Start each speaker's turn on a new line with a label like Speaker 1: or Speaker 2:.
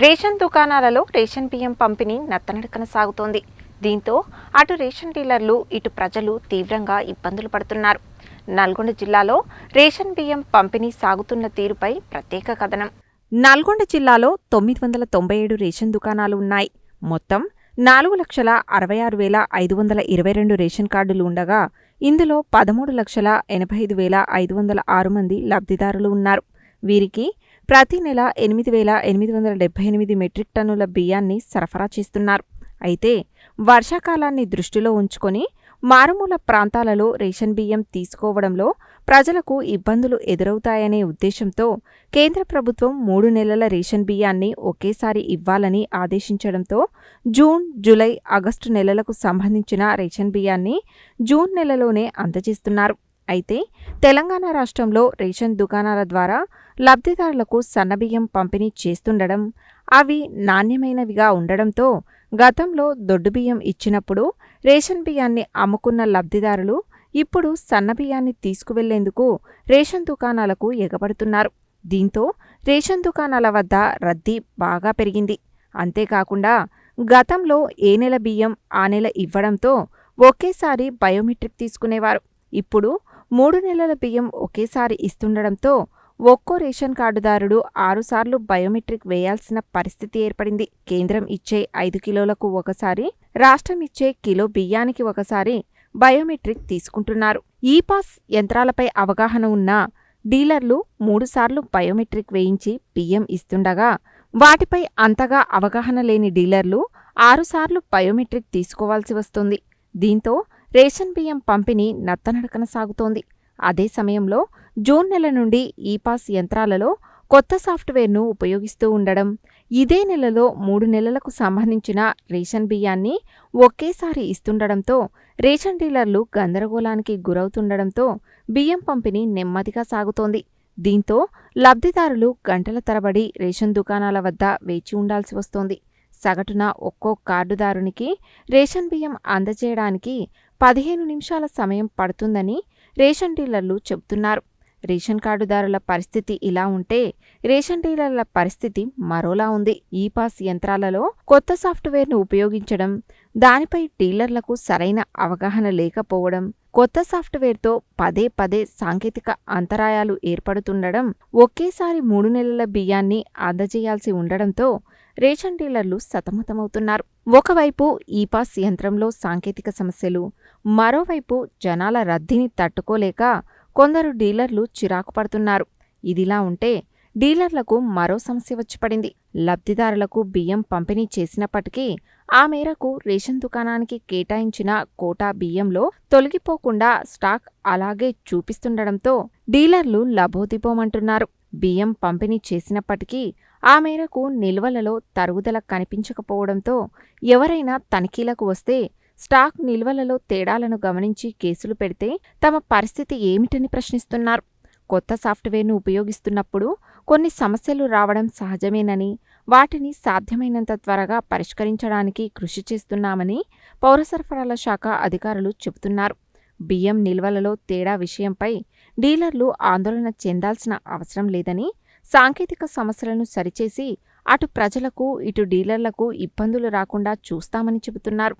Speaker 1: Ration దుకాణాలలో ration బియ్యం పంపిణీ నత్తనడకన సాగుతోంది. దీంతో అటు రేషన్ డీలర్లు ఇటు ప్రజలు తీవ్రంగా ఇబ్బందులు పడుతున్నారు. నల్గొండ జిల్లాలో రేషన్ బియ్యం పంపిణీ సాగుతున్న తీరుపై ప్రత్యేక కథనం. నల్గొండ జిల్లాలో 997 రేషన్ దుకాణాలు ఉన్నాయి. మొత్తం 4,66,522 రేషన్ కార్డులు ఉండగా ఇందులో 13,85,506 మంది లబ్ధిదారులు ఉన్నారు. వీరికి ప్రతి నెల 8,878 మెట్రిక్ టన్నుల బియ్యాన్ని సరఫరా చేస్తున్నారు. అయితే వర్షాకాలాన్ని దృష్టిలో ఉంచుకొని మారుమూల ప్రాంతాలలో రేషన్ బియ్యం తీసుకోవడంలో ప్రజలకు ఇబ్బందులు ఎదురవుతాయనే ఉద్దేశంతో కేంద్ర ప్రభుత్వం 3 నెలల రేషన్ బియ్యాన్ని ఒకేసారి ఇవ్వాలని ఆదేశించడంతో జూన్, జూలై, ఆగస్టు నెలలకు సంబంధించిన రేషన్ బియ్యాన్ని జూన్ నెలలోనే అందజేస్తున్నారు. అయితే తెలంగాణ రాష్ట్రంలో రేషన్ దుకాణాల ద్వారా లబ్ధిదారులకు సన్నబియ్యం పంపిణీ చేస్తుండడం, అవి నాణ్యమైనవిగా ఉండడంతో గతంలో దొడ్డుబియ్యం ఇచ్చినప్పుడు రేషన్ బియ్యాన్ని అమ్ముకున్న లబ్ధిదారులు ఇప్పుడు సన్నబియ్యాన్ని తీసుకువెళ్లేందుకు రేషన్ దుకాణాలకు ఎగబడుతున్నారు. దీంతో రేషన్ దుకాణాల వద్ద రద్దీ బాగా పెరిగింది. అంతేకాకుండా గతంలో ఏ నెల బియ్యం ఆ నెల ఇవ్వడంతో ఒకేసారి బయోమెట్రిక్ తీసుకునేవారు. ఇప్పుడు 3 నెలల బియ్యం ఒకేసారి ఇస్తుండడంతో ఒక్కో రేషన్ కార్డుదారుడు 6 సార్లు బయోమెట్రిక్ వేయాల్సిన పరిస్థితి ఏర్పడింది. కేంద్రం ఇచ్చే 5 కిలోలకు ఒకసారి, రాష్ట్రం ఇచ్చే కిలో బియ్యానికి ఒకసారి బయోమెట్రిక్ తీసుకుంటున్నారు. ఈ-పాస్ యంత్రాలపై అవగాహన ఉన్న డీలర్లు 3 సార్లు బయోమెట్రిక్ వేయించి బియ్యం ఇస్తుండగా, వాటిపై అంతగా అవగాహన లేని డీలర్లు 6 సార్లు బయోమెట్రిక్ తీసుకోవాల్సి వస్తుంది. దీంతో రేషన్ బియ్యం పంపిణీ నత్తనడకన సాగుతోంది. అదే సమయంలో జూన్ నెల నుండి ఈ-పాస్ యంత్రాలలో కొత్త సాఫ్ట్వేర్ను ఉపయోగిస్తూ ఉండడం, ఇదే నెలలో 3 నెలలకు సంబంధించిన రేషన్ బియ్యాన్ని ఒకేసారి ఇస్తుండడంతో రేషన్ డీలర్లు గందరగోళానికి గురవుతుండడంతో బియ్యం పంపిణీ నెమ్మదిగా సాగుతోంది. దీంతో లబ్ధిదారులు గంటల తరబడి రేషన్ దుకాణాల వద్ద వేచి ఉండాల్సి వస్తోంది. సగటున ఒక్కో కార్డుదారునికి రేషన్ బియ్యం అందజేయడానికి 15 నిమిషాల సమయం పడుతుందని రేషన్ డీలర్లు చెబుతున్నారు. రేషన్ కార్డుదారుల పరిస్థితి ఇలా ఉంటే రేషన్ డీలర్ల పరిస్థితి మరోలా ఉంది. ఈ-పాస్ యంత్రాలలో కొత్త సాఫ్ట్వేర్ను ఉపయోగించడం, దానిపై డీలర్లకు సరైన అవగాహన లేకపోవడం, కొత్త సాఫ్ట్వేర్తో పదే పదే సాంకేతిక అంతరాయాలు ఏర్పడుతుండడం, ఒకేసారి 3 నెలల బియ్యాన్ని అందజేయాల్సి ఉండడంతో రేషన్ డీలర్లు సతమతమవుతున్నారు. ఒకవైపు ఈ-పాస్ యంత్రంలో సాంకేతిక సమస్యలు, మరోవైపు జనాల రద్దీని తట్టుకోలేక కొందరు డీలర్లు చిరాకు పడుతున్నారు. ఇదిలా ఉంటే డీలర్లకు మరో సమస్య వచ్చి పడింది. లబ్ధిదారులకు బియ్యం పంపిణీ చేసినప్పటికీ ఆ మేరకు రేషన్ దుకాణానికి కేటాయించిన కోటా బియ్యంలో తొలగిపోకుండా స్టాక్ అలాగే చూపిస్తుండడంతో డీలర్లు లబోదిబోమంటున్నారు. బియ్యం పంపిణీ చేసినప్పటికీ ఆ మేరకు నిల్వలలో తరుగుదల కనిపించకపోవడంతో ఎవరైనా తనిఖీలకు వస్తే స్టాక్ నిల్వలలో తేడాలను గమనించి కేసులు పెడితే తమ పరిస్థితి ఏమిటని ప్రశ్నిస్తున్నారు. కొత్త సాఫ్ట్వేర్ను ఉపయోగిస్తున్నప్పుడు కొన్ని సమస్యలు రావడం సహజమేనని, వాటిని సాధ్యమైనంత త్వరగా పరిష్కరించడానికి కృషి చేస్తున్నామని పౌర సరఫరాల శాఖ అధికారులు చెబుతున్నారు. బియ్యం నిల్వలలో తేడా విషయంపై డీలర్లు ఆందోళన చెందాల్సిన అవసరం లేదని, సాంకేతిక సమస్యలను సరిచేసి అటు ప్రజలకు ఇటు డీలర్లకు ఇబ్బందులు రాకుండా చూస్తామని చెబుతున్నారు.